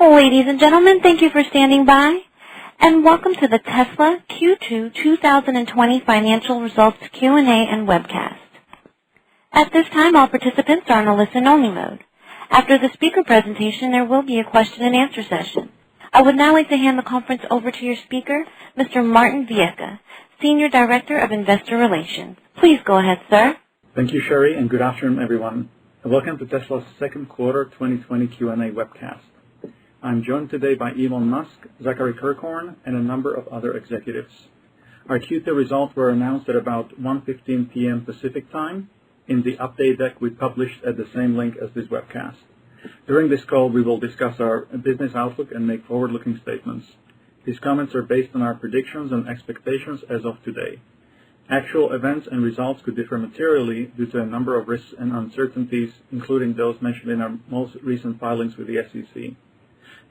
Ladies and gentlemen, thank you for standing by, and welcome to the Tesla Q2 2020 Financial Results Q&A and webcast. At this time, all participants are in a listen-only mode. After the speaker presentation, there will be a question-and-answer session. I would now like to hand the conference over to your speaker, Mr. Martin Vieca, Senior Director of Investor Relations. Please go ahead, sir. Thank you, Sherry, and good afternoon, everyone. Welcome to Tesla's second quarter 2020 Q&A webcast. I'm joined today by Elon Musk, Zachary Kirkhorn, and a number of other executives. Our Q2 results were announced at about 1:15 p.m. Pacific time in the update deck we published at the same link as this webcast. During this call, we will discuss our business outlook and make forward-looking statements. These comments are based on our predictions and expectations as of today. Actual events and results could differ materially due to a number of risks and uncertainties, including those mentioned in our most recent filings with the SEC.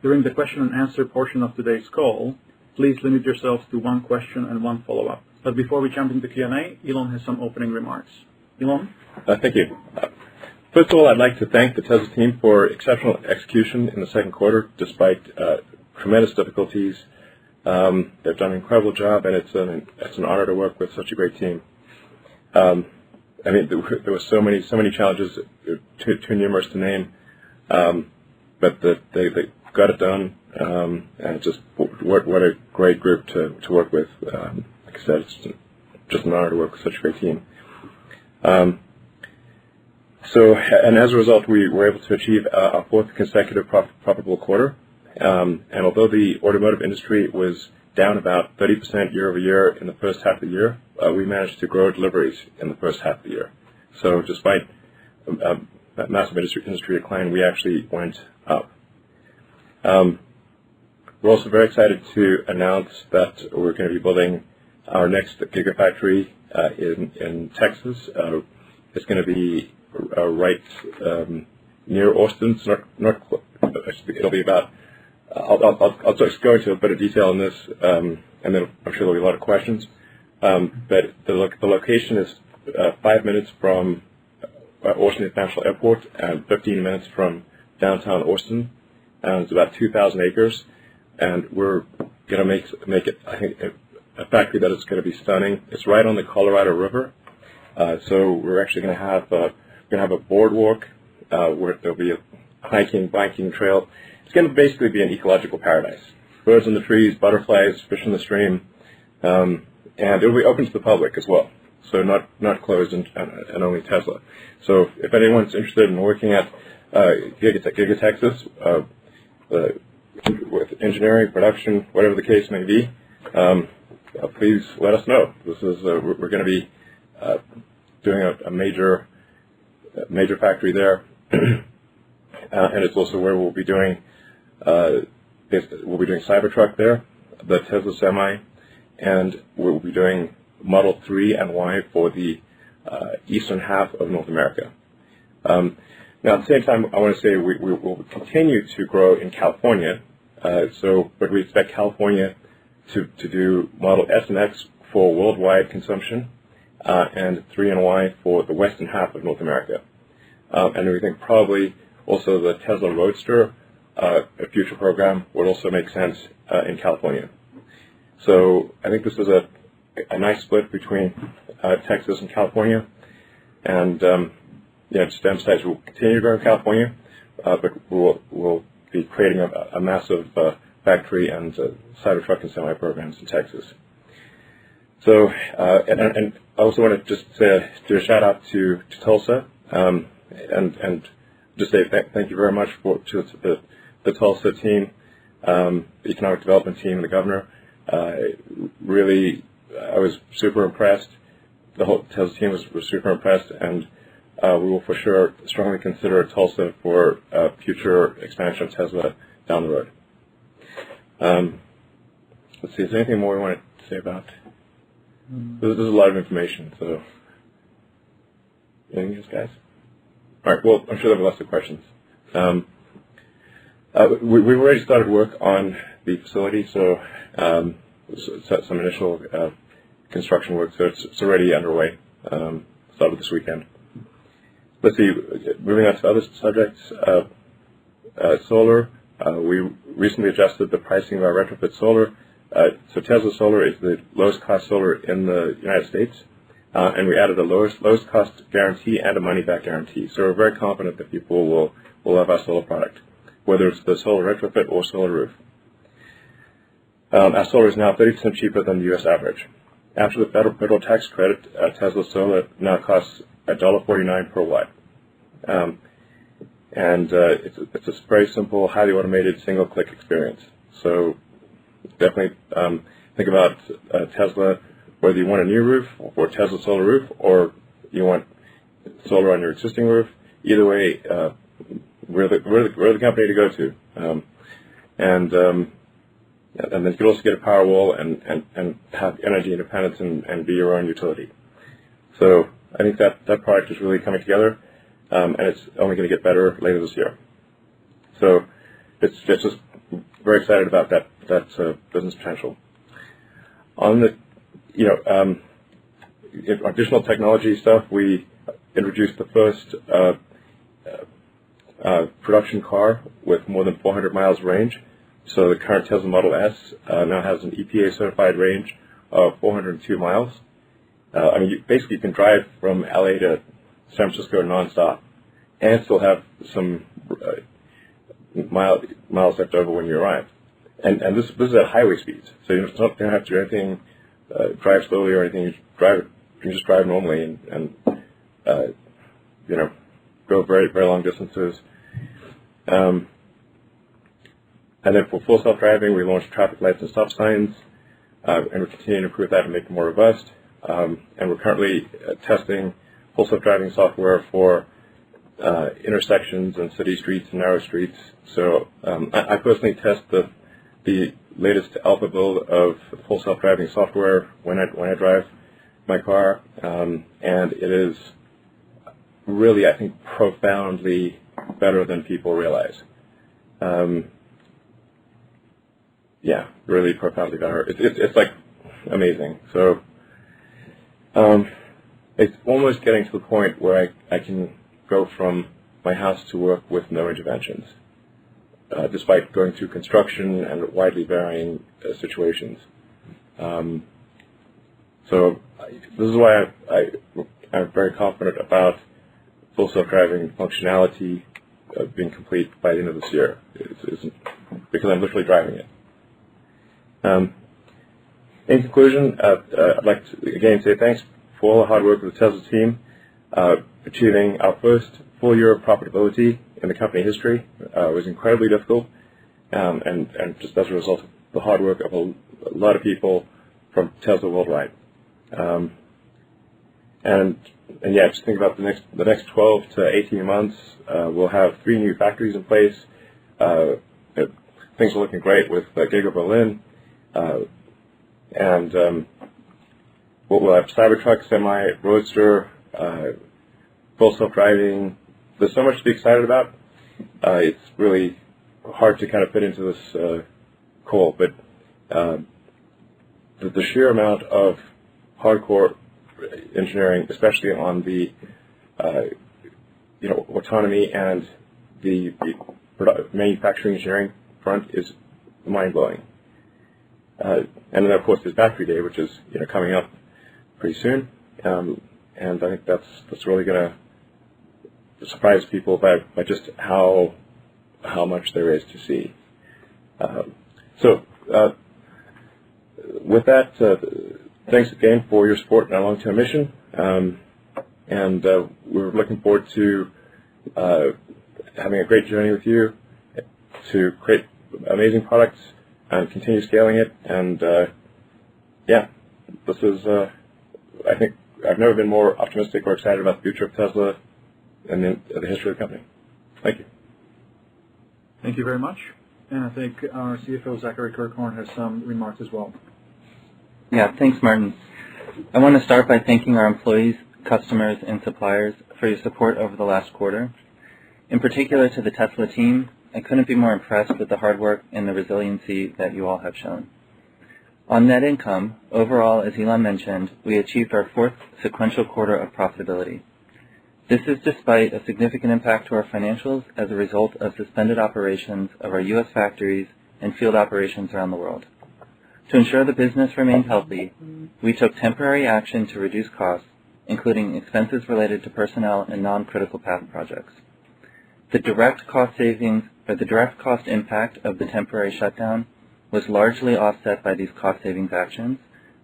During the question and answer portion of today's call, please limit yourselves to one question and one follow-up. But before we jump into Q&A, Elon has some opening remarks. Elon? Thank you. First of all, I'd like to thank the Tesla team for exceptional execution in the second quarter, despite tremendous difficulties. They've done an incredible job, and it's an honor to work with such a great team. There were so many challenges, too numerous to name, but they got it done, and just what a great group to work with. Like I said, it's just an honor to work with such a great team. And as a result, we were able to achieve our fourth consecutive profitable quarter. And although the automotive industry was down about 30% year over year in the first half of the year, we managed to grow deliveries in the first half of the year. So despite that massive industry decline, we actually went up. We're also very excited to announce that we're going to be building our next gigafactory in Texas. It's going to be right near Austin. It's it'll be about. I'll just go into a bit of detail on this, and then I'm sure there'll be a lot of questions. But the location is 5 minutes from Austin International Airport and 15 minutes from downtown Austin. And it's about 2,000 acres, and we're going to make it, I think, a factory that is going to be stunning. It's right on the Colorado River, so we're actually going to have a boardwalk where there'll be a hiking, biking trail. It's going to basically be an ecological paradise. Birds in the trees, butterflies, fish in the stream, and it'll be open to the public as well, so not closed and only Tesla. So if anyone's interested in working at Giga Texas, with engineering, production, whatever the case may be, please let us know. This is we're going to be doing a major factory there, and it's also where we'll be doing Cybertruck there, the Tesla Semi, and we'll be doing Model 3 and Y for the eastern half of North America. Now, at the same time, I want to say we will continue to grow in California, but we expect California to do Model S and X for worldwide consumption, and 3 and Y for the western half of North America. And we think probably also the Tesla Roadster, a future program, would also make sense in California. So I think this is a nice split between Texas and California, and just to emphasize, we'll continue to grow in California, but we'll be creating a massive factory and Cybertruck and semi programs in Texas. So, and I also want to just do a shout out to Tulsa, and just say thank you very much to the Tulsa team, the economic development team, and the governor. Really, I was super impressed. The whole Tesla team was super impressed, and we will for sure strongly consider Tulsa for future expansion of Tesla down the road. Let's see, is there anything more we want to say about? There's a lot of information, so anything else, guys? All right, well, I'm sure there'll be lots of questions. We've already started work on the facility, so some initial construction work, so it's already underway. Started this weekend. Let's see, moving on to other subjects, solar. We recently adjusted the pricing of our retrofit solar. So Tesla Solar is the lowest cost solar in the United States, and we added a lowest cost guarantee and a money back guarantee. So we're very confident that people will love our solar product, whether it's the solar retrofit or solar roof. Our solar is now 30% cheaper than the U.S. average. After the federal tax credit, Tesla Solar now costs $1.49 per watt. It's a very simple, highly automated, single-click experience. So definitely think about Tesla, whether you want a new roof or Tesla Solar roof, or you want solar on your existing roof. Either way, we're the company to go to. And then you can also get a power wall and have energy independence and be your own utility. So I think that product is really coming together, and it's only going to get better later this year. So it's just very excited about that business potential. On the additional technology stuff, we introduced the first production car with more than 400 miles range. So the current Tesla Model S now has an EPA-certified range of 402 miles. You can drive from LA to San Francisco nonstop and still have some miles left over when you arrive. And this is at highway speeds, so you don't have to do anything, drive slowly or anything. You can just drive normally and go very, very long distances. And then for full self-driving, we launched traffic lights and stop signs, and we're continuing to improve that and make it more robust. And we're currently testing full self-driving software for intersections and city streets and narrow streets. So I personally test the latest alpha build of full self-driving software when I drive my car, and it is really, I think, profoundly better than people realize. Really profoundly better. It's like amazing. So it's almost getting to the point where I can go from my house to work with no interventions, despite going through construction and widely varying situations. So this is why I'm very confident about full self-driving functionality being complete by the end of this year. It's because I'm literally driving it. In conclusion, I'd like to again say thanks for all the hard work of the Tesla team, achieving our first full year of profitability in the company history. Was incredibly difficult, and just as a result of the hard work of a lot of people from Tesla worldwide. Just think about the next 12 to 18 months. We'll have 3 new factories in place. Things are looking great with Giga Berlin. We'll have Cybertruck, Semi, Roadster, full self-driving. There's so much to be excited about. It's really hard to kind of fit into this call, but the sheer amount of hardcore engineering, especially on the autonomy and the manufacturing engineering front, is mind-blowing. And then, of course, there's Battery Day, which is coming up pretty soon, and I think that's really going to surprise people by just how much there is to see. With that, thanks again for your support in our long-term mission, and we're looking forward to having a great journey with you to create amazing products and continue scaling it. And this is, I think I've never been more optimistic or excited about the future of Tesla and the history of the company. Thank you. Thank you very much. And I think our CFO, Zachary Kirkhorn, has some remarks as well. Yeah, thanks, Martin. I want to start by thanking our employees, customers, and suppliers for your support over the last quarter. In particular to the Tesla team, I couldn't be more impressed with the hard work and the resiliency that you all have shown. On net income, overall, as Elon mentioned, we achieved our 4th sequential quarter of profitability. This is despite a significant impact to our financials as a result of suspended operations of our U.S. factories and field operations around the world. To ensure the business remained healthy, we took temporary action to reduce costs, including expenses related to personnel and non-critical path projects. The direct cost impact of the temporary shutdown was largely offset by these cost savings actions,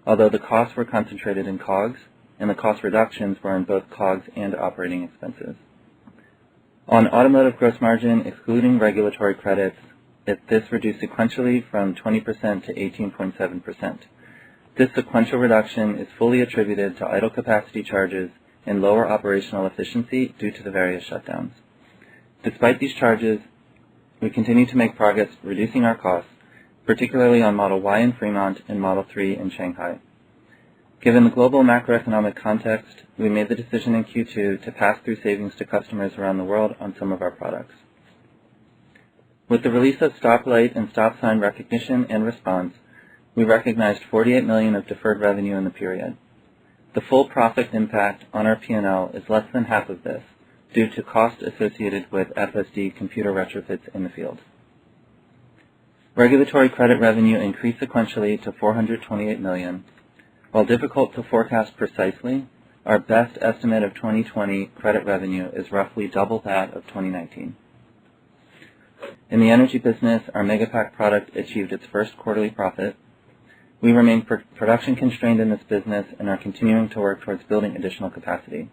although the costs were concentrated in COGS, and the cost reductions were in both COGS and operating expenses. On automotive gross margin, excluding regulatory credits, this reduced sequentially from 20% to 18.7%. This sequential reduction is fully attributed to idle capacity charges and lower operational efficiency due to the various shutdowns. Despite these charges, we continue to make progress reducing our costs, particularly on Model Y in Fremont and Model 3 in Shanghai. Given the global macroeconomic context, we made the decision in Q2 to pass through savings to customers around the world on some of our products. With the release of stoplight and stop sign recognition and response, we recognized $48 million of deferred revenue in the period. The full profit impact on our P&L is less than half of this, due to costs associated with FSD computer retrofits in the field. Regulatory credit revenue increased sequentially to $428 million. While difficult to forecast precisely, our best estimate of 2020 credit revenue is roughly double that of 2019. In the energy business, our Megapack product achieved its first quarterly profit. We remain production constrained in this business and are continuing to work towards building additional capacity.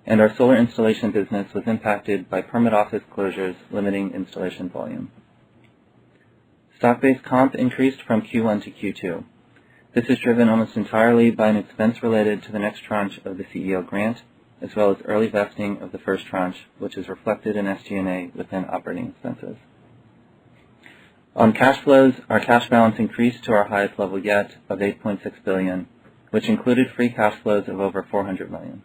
And our solar installation business was impacted by permit office closures limiting installation volume. Stock-based comp increased from Q1 to Q2. This is driven almost entirely by an expense related to the next tranche of the CEO grant, as well as early vesting of the first tranche, which is reflected in SG&A within operating expenses. On cash flows, our cash balance increased to our highest level yet of $8.6 billion, which included free cash flows of over $400 million.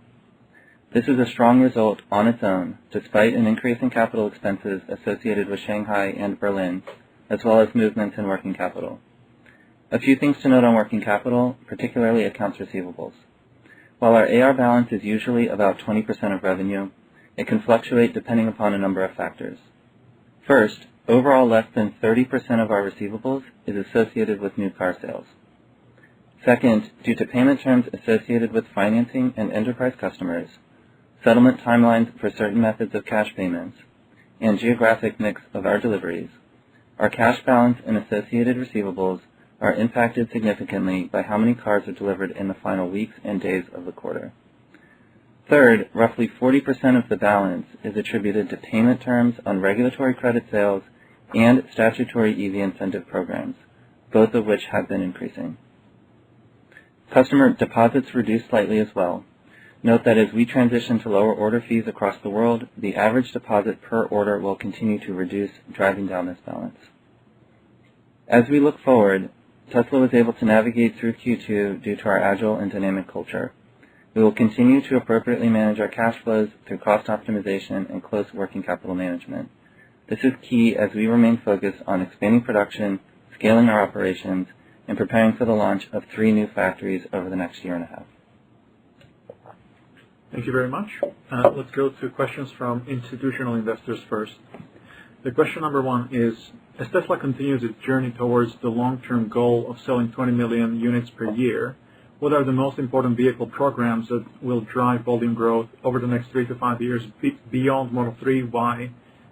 This is a strong result on its own, despite an increase in capital expenses associated with Shanghai and Berlin, as well as movements in working capital. A few things to note on working capital, particularly accounts receivables. While our AR balance is usually about 20% of revenue, it can fluctuate depending upon a number of factors. First, overall less than 30% of our receivables is associated with new car sales. Second, due to payment terms associated with financing and enterprise customers, settlement timelines for certain methods of cash payments, and geographic mix of our deliveries, our cash balance and associated receivables are impacted significantly by how many cars are delivered in the final weeks and days of the quarter. Third, roughly 40% of the balance is attributed to payment terms on regulatory credit sales and statutory EV incentive programs, both of which have been increasing. Customer deposits reduced slightly as well. Note that as we transition to lower order fees across the world, the average deposit per order will continue to reduce, driving down this balance. As we look forward, Tesla was able to navigate through Q2 due to our agile and dynamic culture. We will continue to appropriately manage our cash flows through cost optimization and close working capital management. This is key as we remain focused on expanding production, scaling our operations, and preparing for the launch of 3 new factories over the next year and a half. Thank you very much. Let's go to questions from institutional investors first. The question number 1 is, as Tesla continues its journey towards the long-term goal of selling 20 million units per year, what are the most important vehicle programs that will drive volume growth over the next 3 to 5 years beyond Model 3, Y,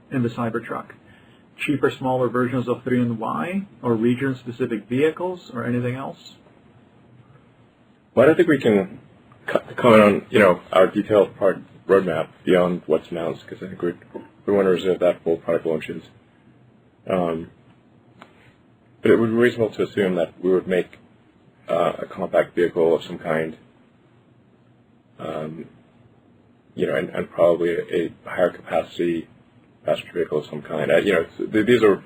and the Cybertruck? Cheaper, smaller versions of 3 and Y, or region-specific vehicles, or anything else? Well, I don't think we can comment on, our detailed product roadmap beyond what's announced, because I think we want to reserve that for product launches. But it would be reasonable to assume that we would make a compact vehicle of some kind, and probably a higher capacity passenger vehicle of some kind. These are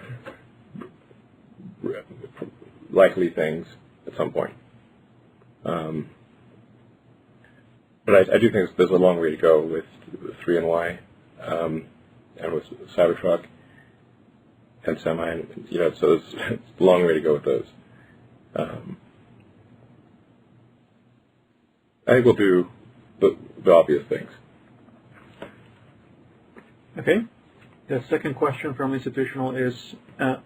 likely things at some point. But I do think there's a long way to go with 3 and Y, and with Cybertruck and Semi, so it's a long way to go with those. I think we'll do the obvious things. Okay. The second question from institutional is,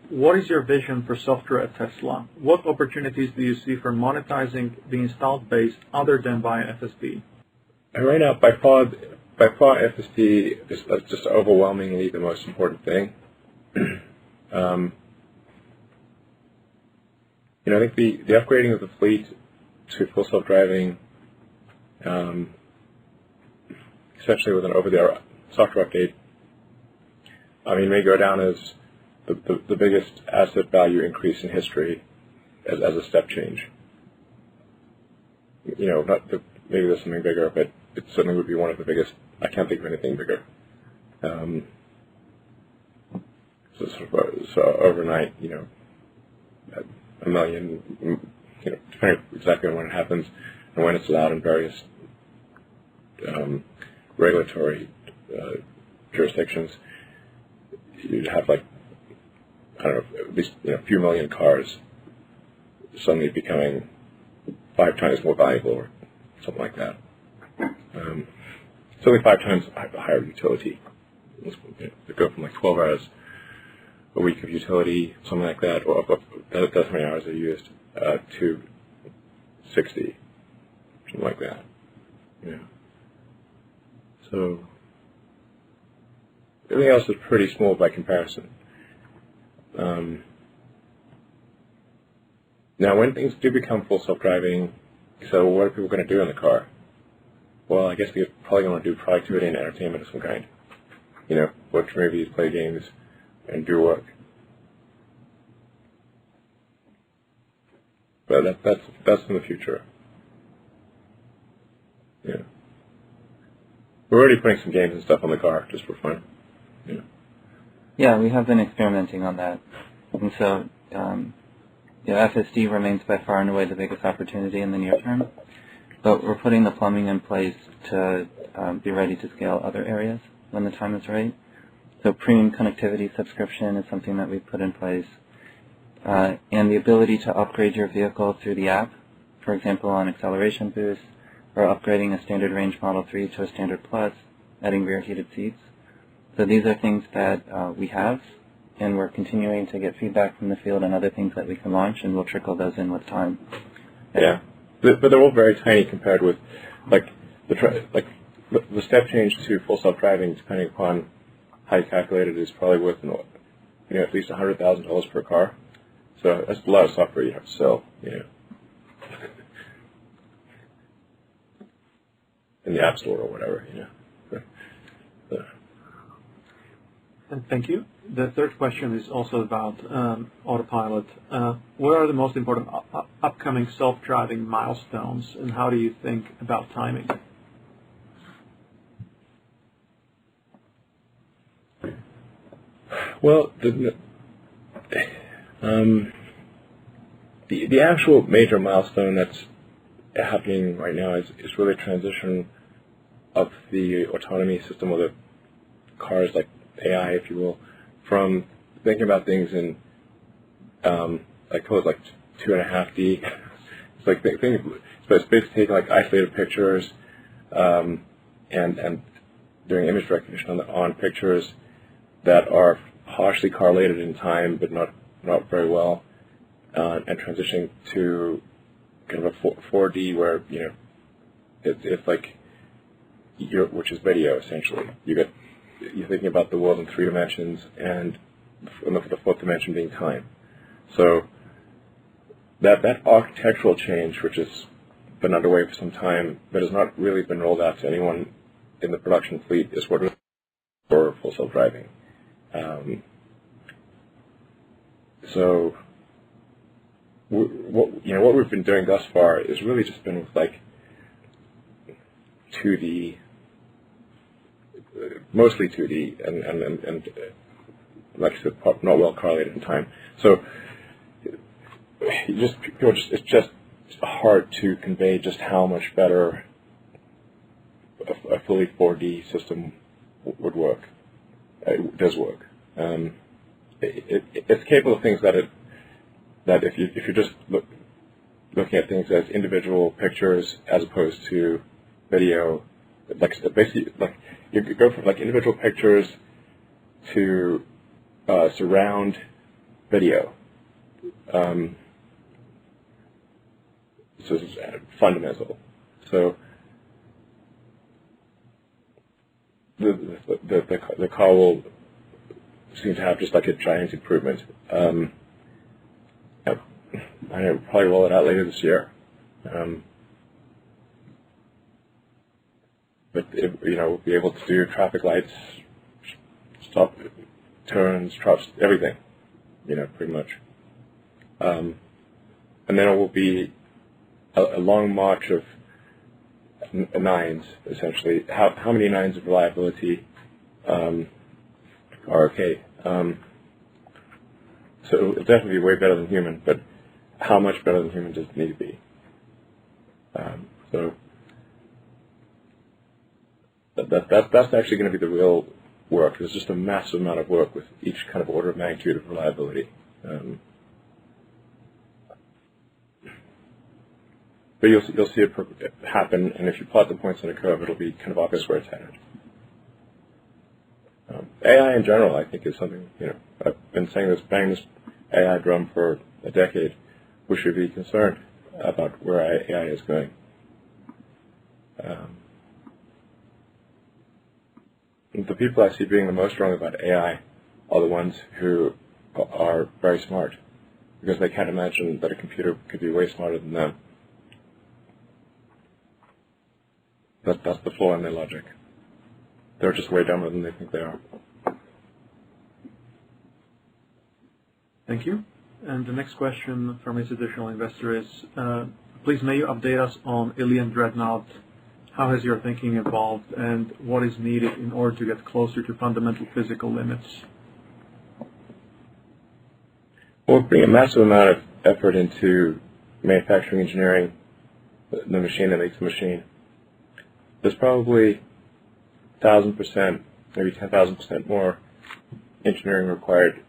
what is your vision for software at Tesla? What opportunities do you see for monetizing the installed base other than via FSD? Right now, by far, FSD is just overwhelmingly the most important thing. I think the upgrading of the fleet to full self-driving, essentially with an over-the-air software update, may go down as the biggest asset value increase in history as a step change. Maybe there's something bigger, but it certainly would be one of the biggest. I can't think of anything bigger. So overnight, $1 million, depending exactly on when it happens and when it's allowed in various regulatory jurisdictions, you'd have at least a few million cars suddenly becoming 5 times more valuable or something like that. It's only 5 times higher utility. They go from 12 hours a week of utility, something like that, or that's how many hours are used, to 60, something like that. Yeah. So everything else is pretty small by comparison. Now, when things do become full self-driving, so what are people going to do in the car? Well, I guess they're probably going to do productivity and entertainment of some kind. Watch movies, play games, and do work. But that's in the future. Yeah. We're already putting some games and stuff on the car just for fun. Yeah, we have been experimenting on that. And so, FSD remains by far and away the biggest opportunity in the near term. But we're putting the plumbing in place to be ready to scale other areas when the time is right. So premium connectivity subscription is something that we've put in place. And the ability to upgrade your vehicle through the app, for example, on acceleration boost, or upgrading a standard range Model 3 to a standard plus, adding rear heated seats. So these are things that we have, and we're continuing to get feedback from the field on other things that we can launch, and we'll trickle those in with time. Yeah, but they're all very tiny compared with, the step change to full self-driving, depending upon how you calculate it, is probably worth at least $100,000 per car. So that's a lot of software you have to sell. In the App Store or whatever. Thank you. The third question is also about autopilot. What are the most important upcoming self-driving milestones, and how do you think about timing? Well, the actual major milestone that's happening right now is really a transition of the autonomy system, or the cars, like AI, if you will, from thinking about things in I call it 2.5D. It's it's basically taking isolated pictures and doing image recognition on pictures that are partially correlated in time but not very well, and transitioning to kind of a 4D where it's which is video essentially. You're thinking about the world in 3 dimensions, and the 4th dimension being time. So that architectural change, which has been underway for some time but has not really been rolled out to anyone in the production fleet, is what we're for full self-driving. So what we've been doing thus far is really just been with 2D, mostly 2D, and like I said, not well correlated in time. So it's just hard to convey just how much better a fully 4D system would work. It does work. It's capable of things that if you're just looking at things as individual pictures as opposed to video, basically you go from individual pictures to surround video. So this is fundamental. So the car will seem to have just like a giant improvement. I will probably roll it out later this year. But we'll be able to do traffic lights, stop, turns, trucks, everything, pretty much. And then it will be a long march of nines, essentially. How many nines of reliability are okay? So it'll definitely be way better than human, but how much better than human does it need to be? So that's actually going to be the real work. There's just a massive amount of work with each kind of order of magnitude of reliability. But you'll see it happen, and if you plot the points on a curve, it'll be kind of obvious where it's headed. AI in general, I think, is something, I've been banging this AI drum for a decade. We should be concerned about where AI is going. The people I see being the most wrong about AI are the ones who are very smart, because they can't imagine that a computer could be way smarter than them. That's the flaw in their logic. They're just way dumber than they think they are. Thank you. And the next question from institutional investor is, please may you update us on Alien Dreadnought? How has your thinking evolved, and what is needed in order to get closer to fundamental physical limits? Well, we're putting a massive amount of effort into manufacturing engineering, the machine that makes the machine. There's probably 1,000%, maybe 10,000% more engineering required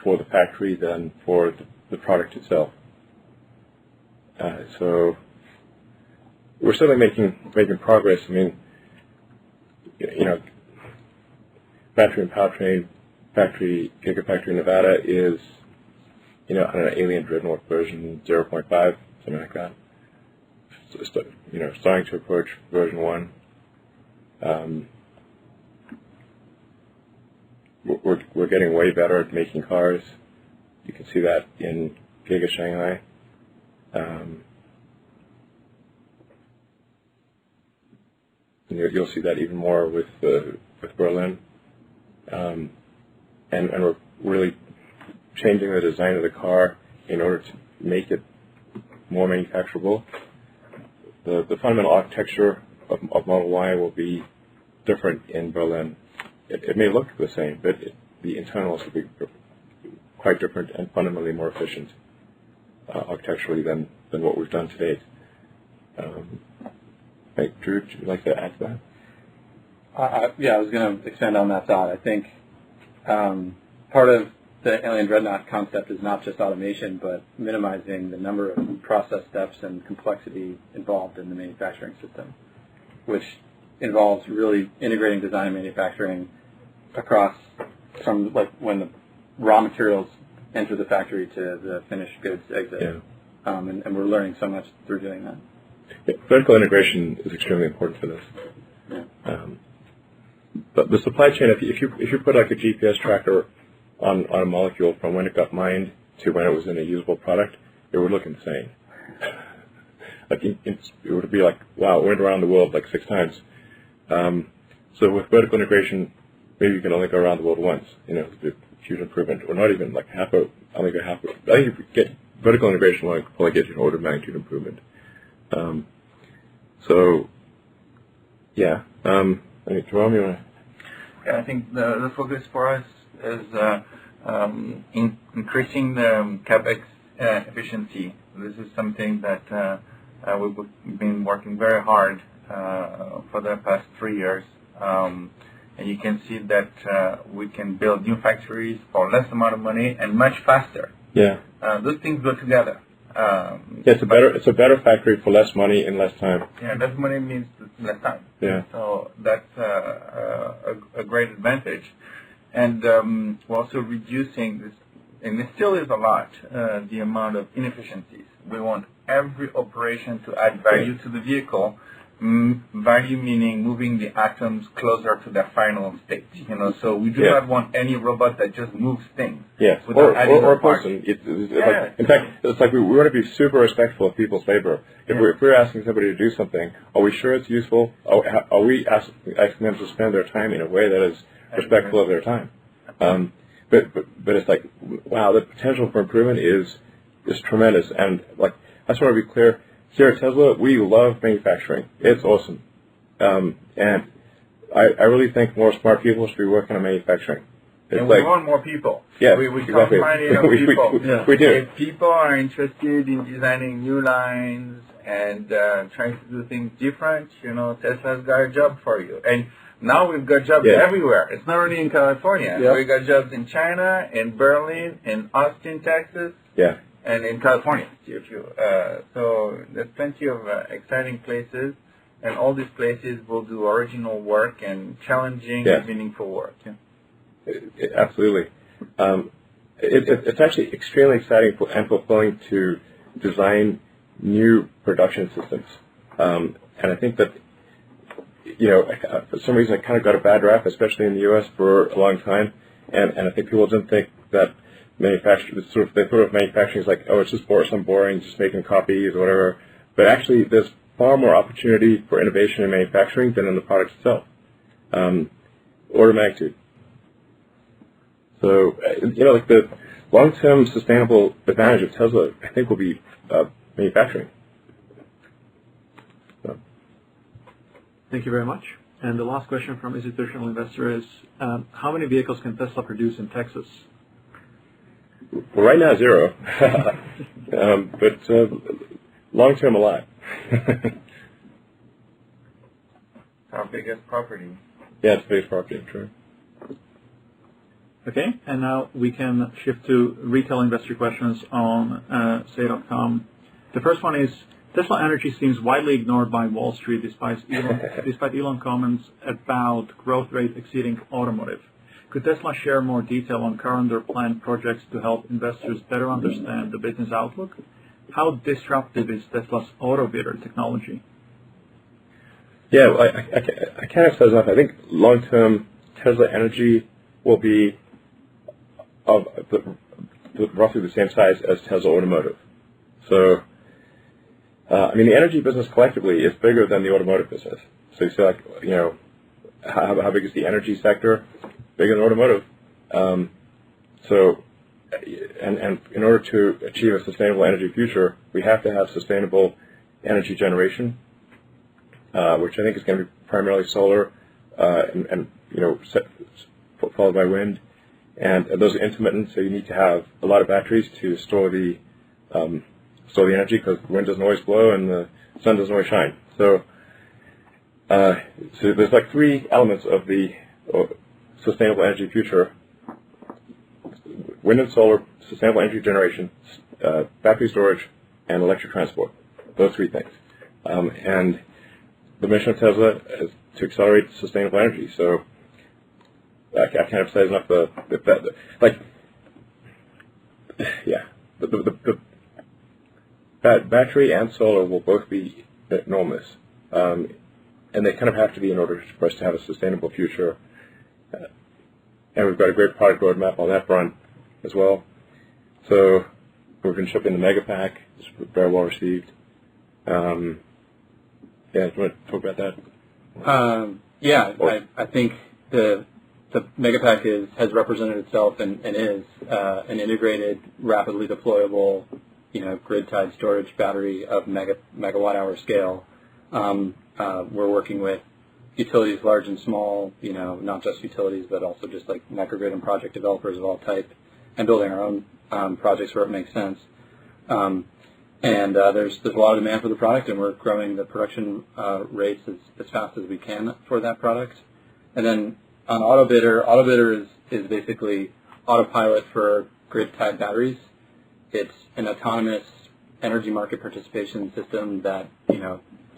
for the factory than for the product itself. So we're certainly making progress. I mean, battery and powertrain factory, Gigafactory Nevada is, I don't know, Alien Dreadnought version 0.5, something like that. So, starting to approach version 1. We're getting way better at making cars. You can see that in Giga Shanghai. You'll see that even more with Berlin. And we're really changing the design of the car in order to make it more manufacturable. The fundamental architecture of Model Y will be different in Berlin. It may look the same, but the internals will be quite different and fundamentally more efficient architecturally than what we've done to date. Drew, would you like to add to that? Yeah, I was going to expand on that thought. I think part of the Alien Dreadnought concept is not just automation, but minimizing the number of process steps and complexity involved in the manufacturing system, which involves really integrating design and manufacturing across from like when the raw materials enter the factory to the finished goods exit. Yeah. And we're learning so much through doing that. Yeah, vertical integration is extremely important for this. Yeah. But the supply chain, if you put like a GPS tracker on a molecule from when it got mined to when it was in a usable product, it would look insane. Like it would be like, wow, it went around the world like 6 times. So with vertical integration, maybe you can only go around the world once. It's a huge improvement, or not even like only go half. I think if you get vertical integration, will probably get you an order of magnitude improvement. So, yeah. I mean, Jerome, you want to? Yeah, I think the focus for us is increasing the CapEx efficiency. This is something that we've been working very hard for the past 3 years. And you can see that we can build new factories for less amount of money and much faster. Yeah. Those things go together. It's a better factory for less money in less time. Yeah, less money means less time. Yeah. So that's a great advantage. And we're also reducing this, and it still is a lot, the amount of inefficiencies. We want every operation to add value to the vehicle. Value meaning moving the atoms closer to their final state. So we do not want any robot that just moves things. Yes, or a person. In fact, it's like we want to be super respectful of people's labor. If we're asking somebody to do something, are we sure it's useful? Are we asking them to spend their time in a way that is respectful of their time? But it's like, wow, the potential for improvement is tremendous. And like, I just want to be clear. Here at Tesla, we love manufacturing. It's awesome. And I really think more smart people should be working on manufacturing. It's and we want more people. Yeah, we exactly. People. We do. If people are interested in designing new lines and trying to do things different, Tesla's got a job for you. And now we've got jobs everywhere. It's not only in California. Yeah. We've got jobs in China, in Berlin, in Austin, Texas. Yeah. And in California, so there's plenty of exciting places, and all these places will do original work and challenging and meaningful work. Absolutely. It's actually extremely exciting and fulfilling to design new production systems. And I think that, for some reason I kind of got a bad rap, especially in the U.S. for a long time, and I think people didn't think that they thought of manufacturing as like, oh, it's just some boring, just making copies or whatever. But actually, there's far more opportunity for innovation in manufacturing than in the product itself. Order of magnitude. So, like the long-term sustainable advantage of Tesla, I think, will be manufacturing. So. Thank you very much. And the last question from institutional investor is, how many vehicles can Tesla produce in Texas? Well, right now, 0. But long term, a lot. Our biggest property. Yeah, it's the biggest property, true. Okay, and now we can shift to retail investor questions on say.com. The first one is, Tesla Energy seems widely ignored by Wall Street despite Elon comments about growth rate exceeding automotive. Could Tesla share more detail on current or planned projects to help investors better understand the business outlook? How disruptive is Tesla's auto bidder technology? Yeah, well, I can't emphasize enough. I think long-term Tesla Energy will be of roughly the same size as Tesla Automotive. So, the energy business collectively is bigger than the automotive business. So you say, how big is the energy sector? Bigger than automotive. And in order to achieve a sustainable energy future, we have to have sustainable energy generation, which I think is going to be primarily solar, followed by wind. And those are intermittent, so you need to have a lot of batteries to store the energy, because the wind doesn't always blow and the sun doesn't always shine. So there's like 3 elements of the sustainable energy future: wind and solar, sustainable energy generation, battery storage, and electric transport. Those 3 things. And the mission of Tesla is to accelerate sustainable energy. So I can't emphasize enough the battery and solar will both be enormous, and they kind of have to be in order for us to have a sustainable future. And we've got a great product roadmap on that front as well. So we've been shipping the Megapack. It's very well received. Do you want to talk about that? I think the Megapack has represented itself and is an integrated, rapidly deployable, grid-tied storage battery of megawatt-hour scale. We're working with utilities large and small, not just utilities, but also just like microgrid and project developers of all type, and building our own projects where it makes sense. There's a lot of demand for the product, and we're growing the production rates as fast as we can for that product. And then on Autobidder is basically autopilot for grid-tied batteries. It's an autonomous energy market participation system that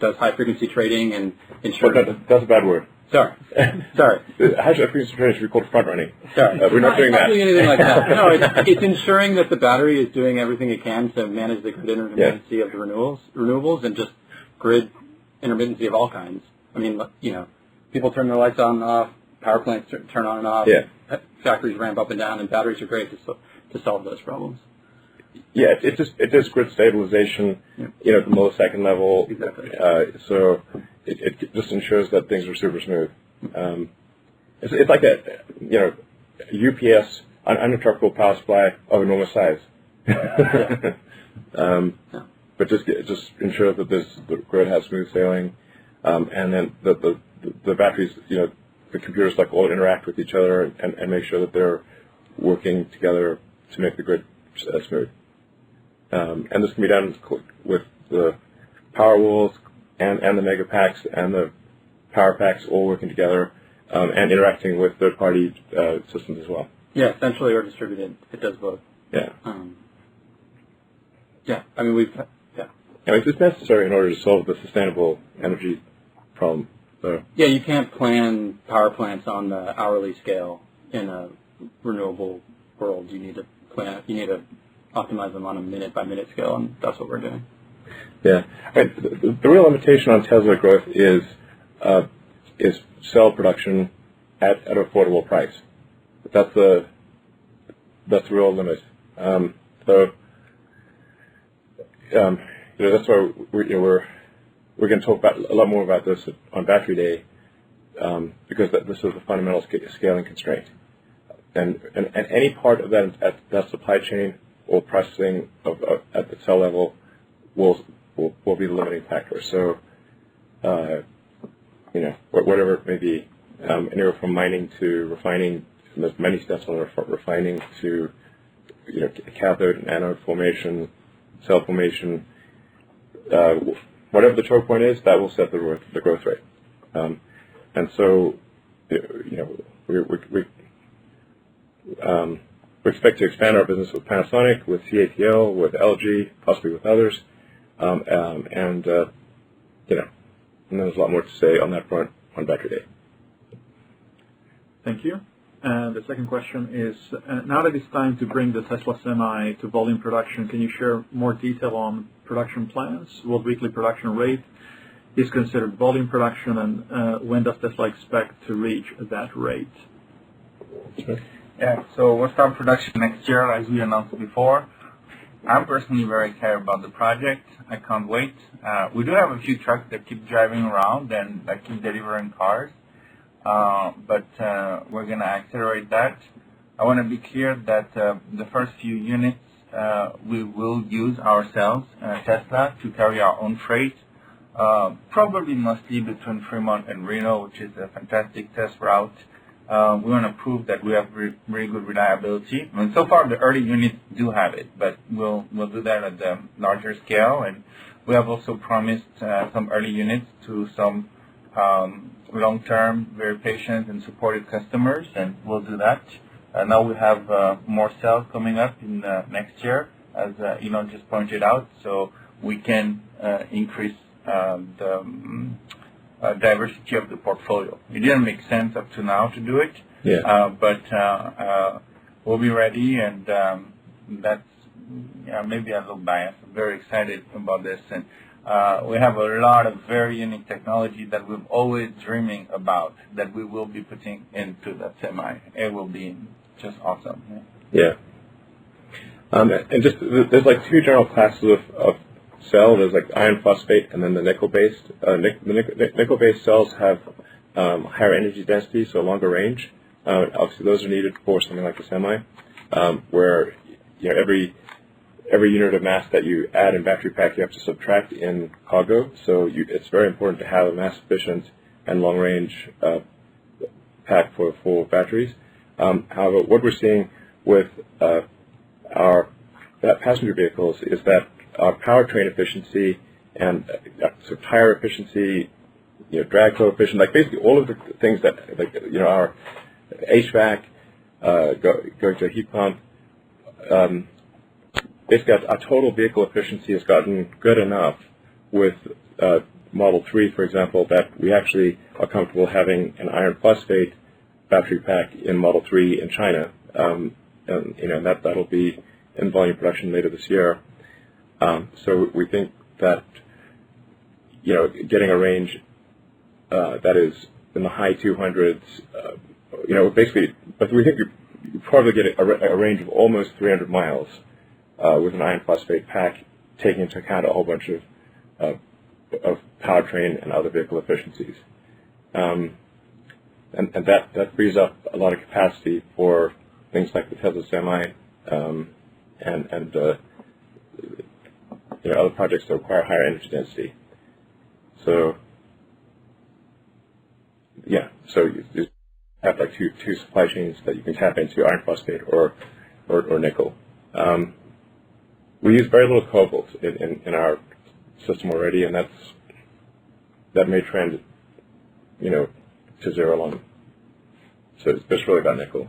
does high-frequency trading and ensures... That's a bad word. Sorry. Hazard efficiency training should be called front running. Sorry. We're not doing that. Doing anything like that. No, it's ensuring that the battery is doing everything it can to manage the grid intermittency of the renewables and just grid intermittency of all kinds. I mean, people turn their lights on and off, power plants turn on and off, factories ramp up and down, and batteries are great to solve those problems. Yeah, it just grid stabilization, at the millisecond level. Exactly. So it just ensures that things are super smooth. It's like a UPS, uninterruptible power supply of enormous size. But just ensure that the grid has smooth sailing, and then the batteries, the computers all interact with each other and make sure that they're working together to make the grid smooth. And this can be done with the power walls and the mega packs and the power packs all working together and interacting with third-party systems as well. Yeah, centrally or distributed. It does both. Yeah. I mean, it's necessary in order to solve the sustainable energy problem. So. Yeah, you can't plan power plants on the hourly scale in a renewable world. You need to optimize them on a minute-by-minute scale, and that's what we're doing. Yeah, the real limitation on Tesla growth is cell production at an affordable price. That's the real limit. That's why we're going to talk about a lot more about this on Battery Day, because this is a fundamental scaling constraint, and any part of that supply chain or processing at the cell level will be the limiting factor. So, whatever it may be, anywhere from mining to refining, there's many steps on refining to, cathode and anode formation, cell formation. Whatever the choke point is, that will set the growth rate. And so, we expect to expand our business with Panasonic, with CATL, with LG, possibly with others, and there's a lot more to say on that front on Battery Day. Thank you. The second question is, now that it's time to bring the Tesla Semi to volume production, can you share more detail on production plans? What weekly production rate is considered volume production, and when does Tesla expect to reach that rate? Sure. Yeah, so we'll start production next year, as we announced before. I'm personally very excited about the project. I can't wait. We do have a few trucks that keep driving around and that keep delivering cars, but we're going to accelerate that. I want to be clear that the first few units we will use ourselves, Tesla, to carry our own freight, probably mostly between Fremont and Reno, which is a fantastic test route. We want to prove that we have very good reliability. I mean, so far the early units do have it, but we'll do that at the larger scale. And we have also promised some early units to some long-term, very patient and supportive customers, and we'll do that. Now we have more sales coming up in next year, as Elon just pointed out, so we can increase the diversity of the portfolio. It didn't make sense up to now to do it, but we'll be ready, and that's maybe a little biased. I'm very excited about this, and we have a lot of very unique technology that we've always dreaming about that we will be putting into the Semi. It will be just awesome. Yeah. And just there's like two general classes of cell. There's like iron phosphate and then the nickel-based. The nickel-based cells have higher energy density, so longer range. Obviously, those are needed for something like a Semi, where every unit of mass that you add in battery pack, you have to subtract in cargo. So it's very important to have a mass-efficient and long-range pack for full batteries. However, what we're seeing with our passenger vehicles is that our powertrain efficiency and so tire efficiency, drag coefficient, like basically all of the things that, our HVAC, going to a heat pump, basically our total vehicle efficiency has gotten good enough with Model 3, for example, that we actually are comfortable having an iron phosphate battery pack in Model 3 in China, and that'll be in volume production later this year. So we think that getting a range that is in the high 200s, basically, but we think you probably get a range of almost 300 miles with an iron phosphate pack, taking into account a whole bunch of powertrain and other vehicle efficiencies. And that frees up a lot of capacity for things like the Tesla Semi and other projects that require higher energy density. So you have like two supply chains that you can tap into, iron phosphate or nickel. We use very little cobalt in our system already, and that may trend to zero along. So it's just really about nickel.